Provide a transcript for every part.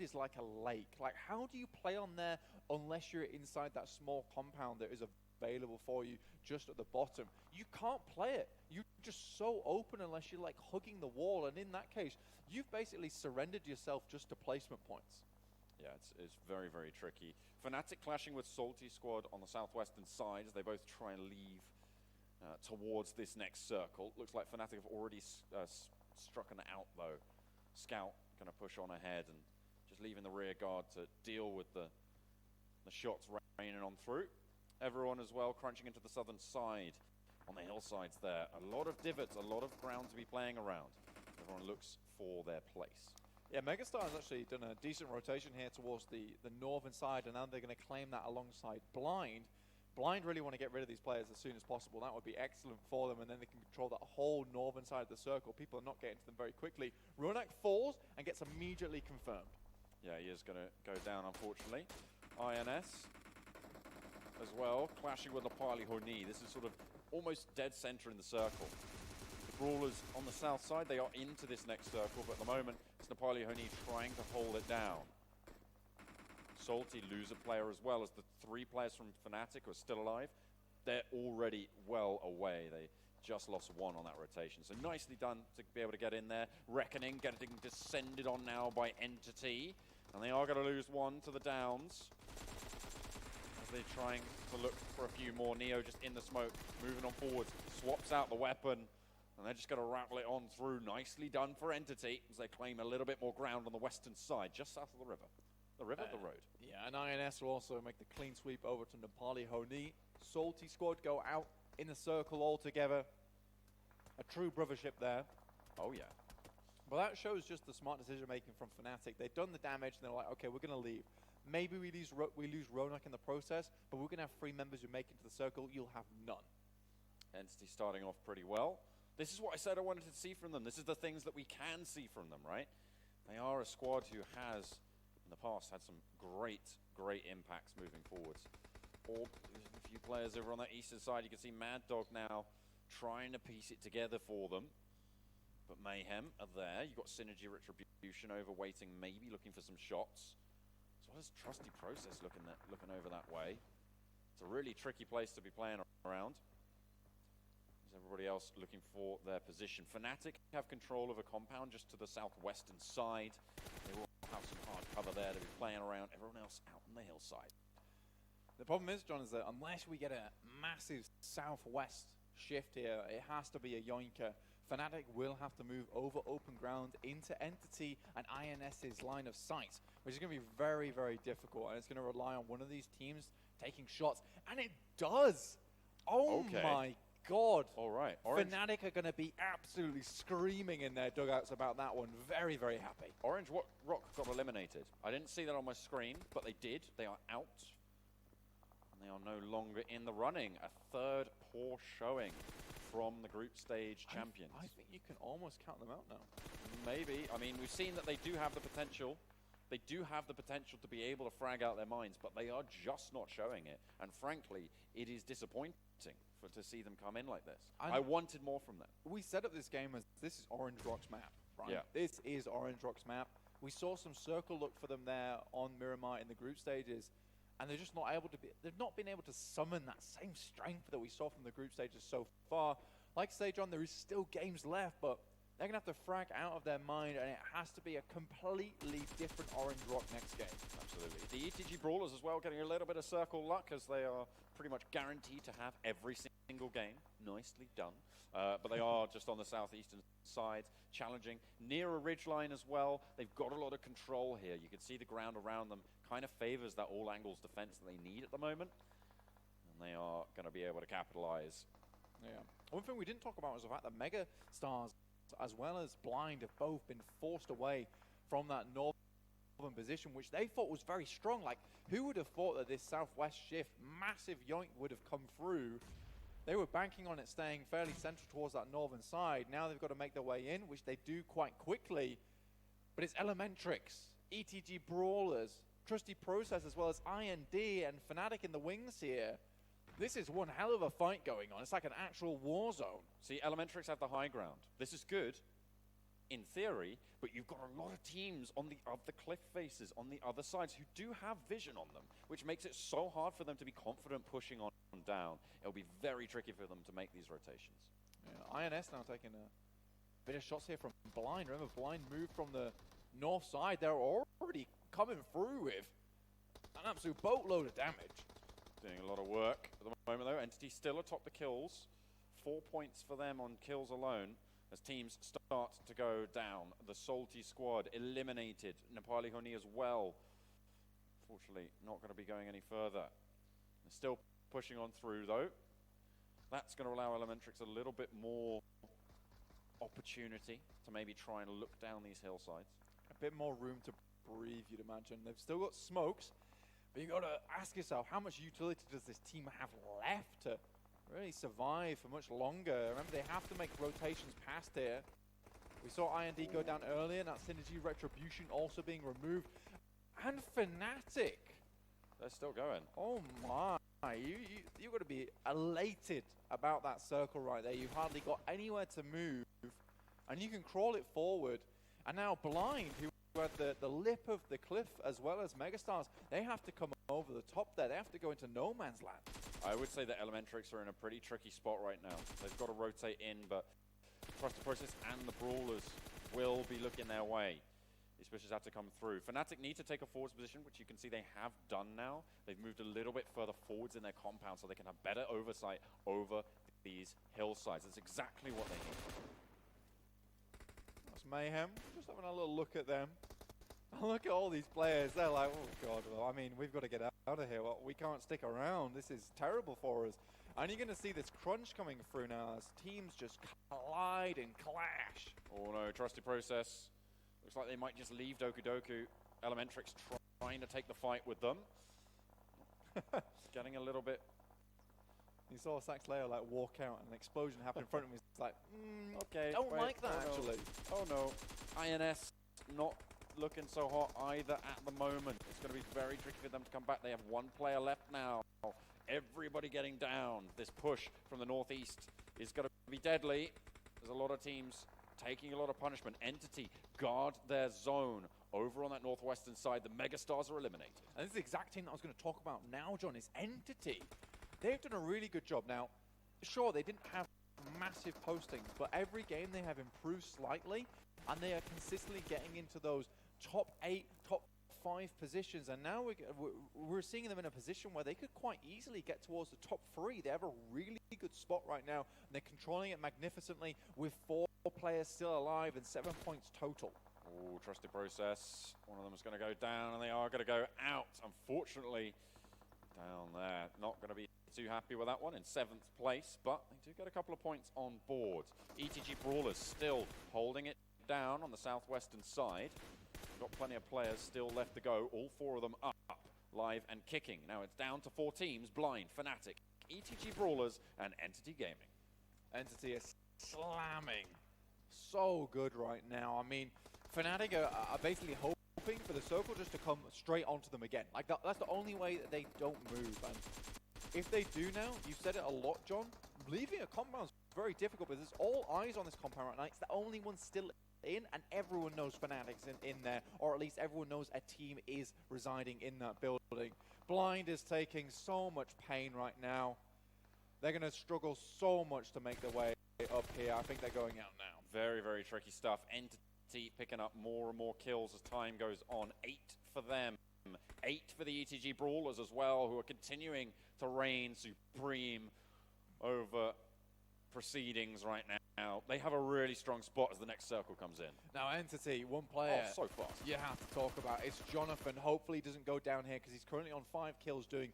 ground is like a lake. Like, how do you play on there unless you're inside that small compound that is available for you just at the bottom? You can't play it. You're just so open unless you're like hugging the wall, and in that case, you've basically surrendered yourself just to placement points. Yeah, it's very, very tricky. Fnatic clashing with Salty Squad on the southwestern side as they both try and leave towards this next circle. Looks like Fnatic have already struck an out, though. Scout going to push on ahead and just leaving the rear guard to deal with the shots raining on through. Everyone as well crunching into the southern side on the hillsides there. A lot of divots, a lot of ground to be playing around. Everyone looks for their place. Yeah, Megastar has actually done a decent rotation here towards the northern side, and now they're going to claim that alongside Blind. Blind really want to get rid of these players as soon as possible. That would be excellent for them, and then they can control that whole northern side of the circle. People are not getting to them very quickly. Ronak falls and gets immediately confirmed. Yeah, he is going to go down, unfortunately. INS as well, clashing with Nepali Honi. This is sort of almost dead center in the circle. The Brawlers on the south side, they are into this next circle, but at the moment, it's Nepali Honi trying to hold it down. Salty lose a player as well as the 3 players from Fnatic who are still alive. They're already well away. They just lost 1 on that rotation. So nicely done to be able to get in there. Reckoning getting descended on now by Entity. And they are going to lose 1 to the downs. As they're trying to look for a few more. Neo just in the smoke, moving on forwards. Swaps out the weapon. And they're just going to rattle it on through. Nicely done for Entity as they claim a little bit more ground on the western side, just south of the river. The river, the road. Yeah, and INS will also make the clean sweep over to Nepali Honi. Salty Squad go out in a circle all together. A true brothership there. Oh, yeah. But that shows just the smart decision-making from Fnatic. They've done the damage, and they're like, okay, we're going to leave. Maybe we lose Ronak in the process, but we're going to have 3 members who make it to the circle. You'll have none. Entity starting off pretty well. This is what I said I wanted to see from them. This is the things that we can see from them, right? They are a squad who has, in the past, had some great impacts moving forwards. Or a few players over on that eastern side. You can see Mad Dog now trying to piece it together for them. But Mayhem are there. You've got Synergy Retribution over waiting, maybe looking for some shots. As well as Trusty Process looking over that way. It's a really tricky place to be playing around. There's everybody else looking for their position. Fnatic have control of a compound just to the southwestern side. They will have some hard cover there to be playing around. Everyone else out on the hillside. The problem is, John, is that unless we get a massive southwest shift here, it has to be a yoinker. Fnatic will have to move over open ground into Entity and INS's line of sight, which is going to be very, very difficult, and it's going to rely on one of these teams taking shots, and it does! Oh my God! All right. Fnatic are going to be absolutely screaming in their dugouts about that one. Very, very happy. Orange Rock got eliminated. I didn't see that on my screen, but they did. They are out. And they are no longer in the running. A 3rd poor showing from the group stage champions. I think you can almost count them out now. Maybe. I mean, we've seen that they do have the potential. They do have the potential to be able to frag out their mines, but they are just not showing it. And frankly, it is disappointing to see them come in like this. I wanted more from them. We set up this game as this is Orange Rock's map, right? Yeah. This is Orange Rock's map. We saw some circle look for them there on Miramar in the group stages, and they're just not able to be. They've not been able to summon that same strength that we saw from the group stages so far. Like I say, John, there is still games left, but they're going to have to frag out of their mind, and it has to be a completely different Orange Rock next game. Absolutely. The ETG Brawlers as well getting a little bit of circle luck as they are pretty much guaranteed to have every single game. Nicely done. But they are just on the southeastern side, challenging. Near a ridgeline as well. They've got a lot of control here. You can see the ground around them kind of favors that all angles defense that they need at the moment. And they are going to be able to capitalize. Yeah. One thing we didn't talk about was the fact that Mega Stars as well as Blind have both been forced away from that northern position, which they thought was very strong. Like, who would have thought that this southwest shift, massive yoink, would have come through? They were banking on it staying fairly central towards that northern side. Now they've got to make their way in, which they do quite quickly. But it's Elementryx, ETG Brawlers, Trusty Process, as well as IND and Fnatic in the wings here. This is one hell of a fight going on. It's like an actual war zone. See, Elementryx have the high ground. This is good. in theory, but you've got a lot of teams on the other cliff faces, on the other sides, who do have vision on them, which makes it so hard for them to be confident pushing on down. It'll be very tricky for them to make these rotations. Yeah, INS now taking a bit of shots here from Blind. Remember, Blind moved from the north side. They're already coming through with an absolute boatload of damage. Doing a lot of work at the moment, though. Entity still atop the kills. 4 points for them on kills alone as teams start to go down. The Salty squad eliminated. Nepali Honi as well. Fortunately, not going to be going any further. They're still pushing on through, though. That's going to allow Elementryx a little bit more opportunity to maybe try and look down these hillsides. A bit more room to breathe, you'd imagine. They've still got smokes, but you've got to ask yourself, how much utility does this team have left to really survive for much longer? Remember, they have to make rotations past here. We saw IND go down earlier, and that Synergy Retribution also being removed. And Fnatic. They're still going. Oh my. You've got to be elated about that circle right there. You've hardly got anywhere to move, and you can crawl it forward. And now Blind, who had the lip of the cliff as well as Megastars, they have to come over the top there. They have to go into no man's land. I would say that Elementryx are in a pretty tricky spot right now. They've got to rotate in, but Trust the Process and the Brawlers will be looking their way. These pushes have to come through. Fnatic need to take a forwards position, which you can see they have done now. They've moved a little bit further forwards in their compound so they can have better oversight over these hillsides. That's exactly what they need. That's Mayhem. Just having a little look at them. Look at all these players. They're like, oh God, well, I mean, we've got to get out of here. Well, we can't stick around. This is terrible for us. And you're going to see this crunch coming through now as teams just collide and clash. Oh no, Trusty Process. Looks like they might just leave Doku Doku. Elementryx trying to take the fight with them. Getting a little bit... You saw Sax Leo like walk out and an explosion happened in front of him. It's like, okay, don't like that actually. Oh no. INS not looking so hot either at the moment. It's going to be very tricky for them to come back. They have one player left now. Everybody getting down. This push from the northeast is going to be deadly. There's a lot of teams taking a lot of punishment. Entity guard their zone. Over on that northwestern side, the Megastars are eliminated. And this is the exact team that I was going to talk about now, John, is Entity. They've done a really good job. Now, sure, they didn't have massive postings, but every game they have improved slightly, and they are consistently getting into those top 8, top 5 positions. And now we're seeing them in a position where they could quite easily get towards the top 3. They have a really good spot right now, and they're controlling it magnificently with 4 players still alive and 7 points total. Oh, Trusted Process. One of them is going to go down, and they are going to go out. Unfortunately, down there. Not going to be too happy with that one in 7th place, but they do get a couple of points on board. ETG Brawlers still holding it down on the southwestern side. Got plenty of players still left to go. All 4 of them up, live and kicking. Now it's down to 4 teams: Blind, Fnatic, ETG Brawlers, and Entity Gaming. Entity is slamming so good right now. I mean, Fnatic are basically hoping for the circle just to come straight onto them again. Like that's the only way that they don't move. And if they do now, you've said it a lot, John, leaving a compound is very difficult because there's all eyes on this compound right now. It's the only one still in, and everyone knows Fnatic's in there, or at least everyone knows a team is residing in that building. Blind is taking so much pain right now. They're going to struggle so much to make their way up here. I think they're going out now. Very, very tricky stuff. Entity picking up more and more kills as time goes on. 8 for them. 8 for the ETG Brawlers as well, who are continuing to reign supreme over proceedings right now. They have a really strong spot as the next circle comes in. Now, Entity, one player so fast. You have to talk about. It's Jonathan. Hopefully he doesn't go down here because he's currently on 5 kills, doing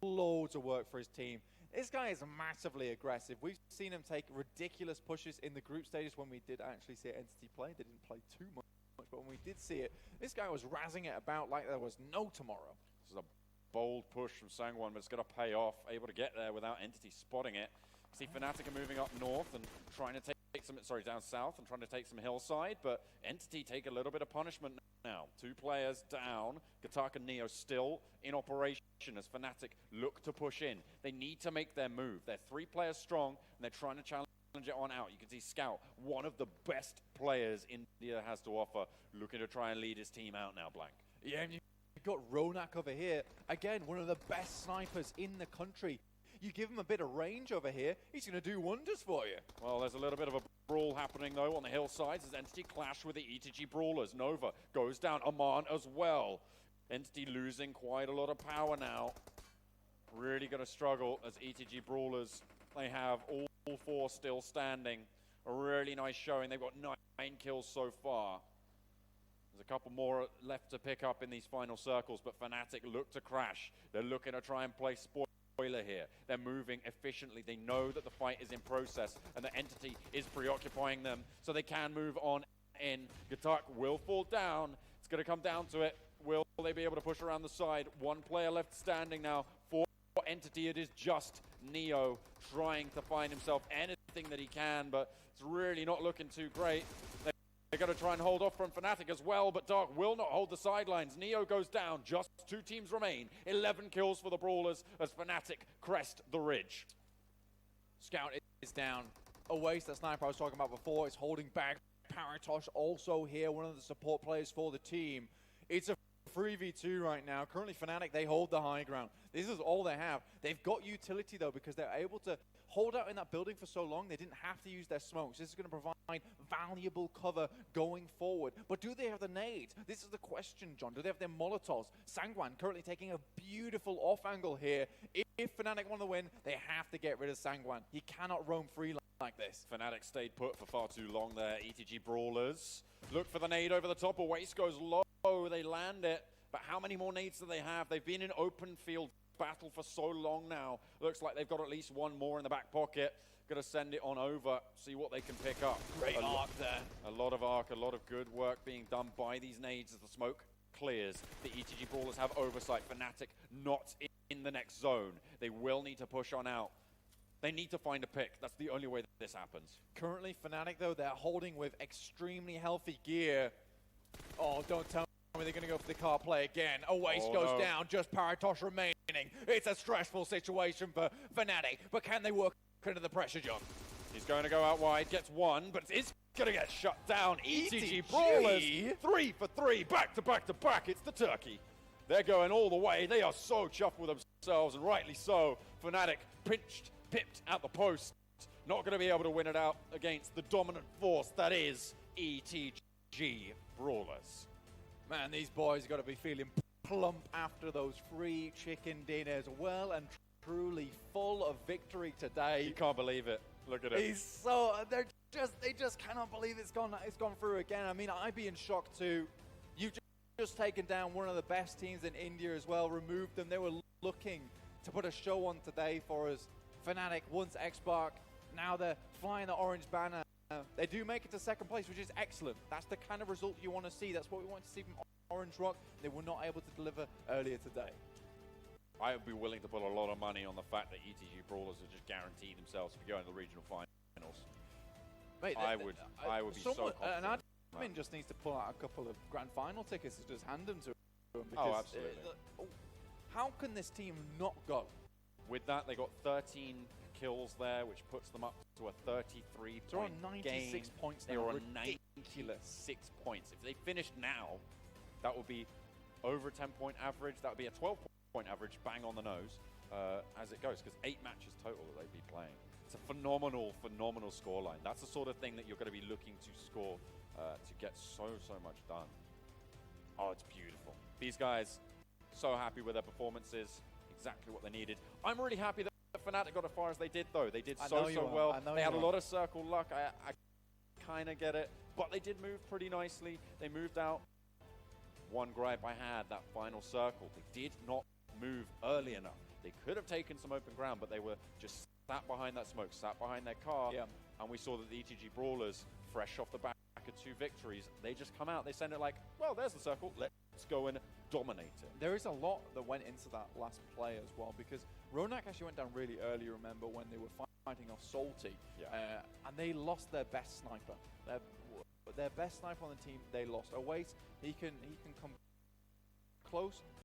loads of work for his team. This guy is massively aggressive. We've seen him take ridiculous pushes in the group stages when we did actually see Entity play. They didn't play too much, but when we did see it, this guy was razzing it about like there was no tomorrow. This is a bold push from Sangwon, but it's going to pay off. Able to get there without Entity spotting it. See, Fnatic are moving up north and trying to take some, down south and trying to take some hillside, but Entity take a little bit of punishment now. 2 players down. Gatak and Neo still in operation as Fnatic look to push in. They need to make their move. They're 3 players strong, and they're trying to challenge it on out. You can see Scout, one of the best players India has to offer, looking to try and lead his team out now, Blank. Yeah, and you've got Ronak over here. Again, one of the best snipers in the country. You give him a bit of range over here, he's going to do wonders for you. Well, there's a little bit of a brawl happening, though, on the hillsides as Entity clash with the ETG Brawlers. Nova goes down, Aman as well. Entity losing quite a lot of power now. Really going to struggle as ETG Brawlers. They have all four still standing. A really nice showing. They've got 9 kills so far. There's a couple more left to pick up in these final circles, but Fnatic look to crash. They're looking to try and play spoiler here. They're moving efficiently. They know that the fight is in process and the Entity is preoccupying them, so they can move on in. Gatak will fall down. It's going to come down to it. Will they be able to push around the side? One player left standing now for Entity. It is just Neo trying to find himself anything that he can, but it's really not looking too great. They're going to try and hold off from Fnatic as well, but Dark will not hold the sidelines. Neo goes down. Just 2 teams remain. 11 kills for the Brawlers as Fnatic crest the ridge. Scout is down. Oasis, that sniper I was talking about before, is holding back. Paratosh also here, one of the support players for the team. It's a 3v2 right now. Currently Fnatic, they hold the high ground. This is all they have. They've got utility though, because they're able to hold out in that building for so long. They didn't have to use their smokes. This is going to provide valuable cover going forward. But do they have the nades? This is the question, John. Do they have their Molotovs? Sangwan currently taking a beautiful off angle here. If Fnatic want to win, they have to get rid of Sangwan. He cannot roam free like this. Fnatic stayed put for far too long there. ETG Brawlers look for the nade over the top. Oasis goes low. They land it. But how many more nades do they have? They've been in open field battle for so long now. Looks like they've got at least one more in the back pocket. Gonna send it on over, see what they can pick up. Great arc there. A lot of arc, a lot of good work being done by these nades as the smoke clears. The ETG Brawlers have oversight. Fnatic not in the next zone. They will need to push on out. They need to find a pick. That's the only way that this happens. Currently Fnatic though, they're holding with extremely healthy gear. Oh, don't tell me they're going to go for the car play again. Oasis goes down, just Paratosh remaining. It's a stressful situation for Fnatic, but can they work under the pressure, John? He's going to go out wide, gets one, but it's going to get shut down. ETG Brawlers, 3 for 3, back to back to back. It's the turkey. They're going all the way. They are so chuffed with themselves, and rightly so. Fnatic pipped at the post. Not going to be able to win it out against the dominant force that is ETG Brawlers. Man, these boys got to be feeling plump after those free chicken dinners. Well and truly full of victory today. You can't believe it. Look at it. They just cannot believe it's gone through again. I mean, I'd be in shock too. You've just taken down one of the best teams in India as well, removed them. They were looking to put a show on today for us. Fnatic, once X-Bark, now they're flying the orange banner. They do make it to second place, which is excellent. That's the kind of result you want to see. That's what we want to see from Orange Rock. They were not able to deliver earlier today. I would be willing to put a lot of money on the fact that ETG Brawlers are just guaranteed themselves to be going to the regional finals. Mate, I would be so confident. And admin just needs to pull out a couple of grand final tickets and just hand them to them. Oh, absolutely. How can this team not go? With that, they got 13 kills there, which puts them up to a 33 They're on 96 points now. They're on 96 points. If they finished now, that would be over 10-point average. That would be a 12-point average, bang on the nose, as it goes, because 8 matches total that they'd be playing. It's a phenomenal scoreline. That's the sort of thing that you're going to be looking to score to get so much done. Oh, it's beautiful. These guys, so happy with their performances. Exactly what they needed. I'm really happy that Fnatic got as far as they did, though. They did so well. They had a lot of circle luck. I kind of get it. But they did move pretty nicely. They moved out. One gripe I had, that final circle. They did not move early enough. They could have taken some open ground, but they were just sat behind that smoke, sat behind their car. Yeah. And we saw that the ETG Brawlers, fresh off the back of 2 victories, they just come out. They send it like, well, there's the circle. Let's go and dominate it. There is a lot that went into that last play as well, because Ronak actually went down really early, remember, when they were fighting off Salty. Yeah. And they lost their best sniper. Their best sniper on the team, they lost. Oasis, he can come close,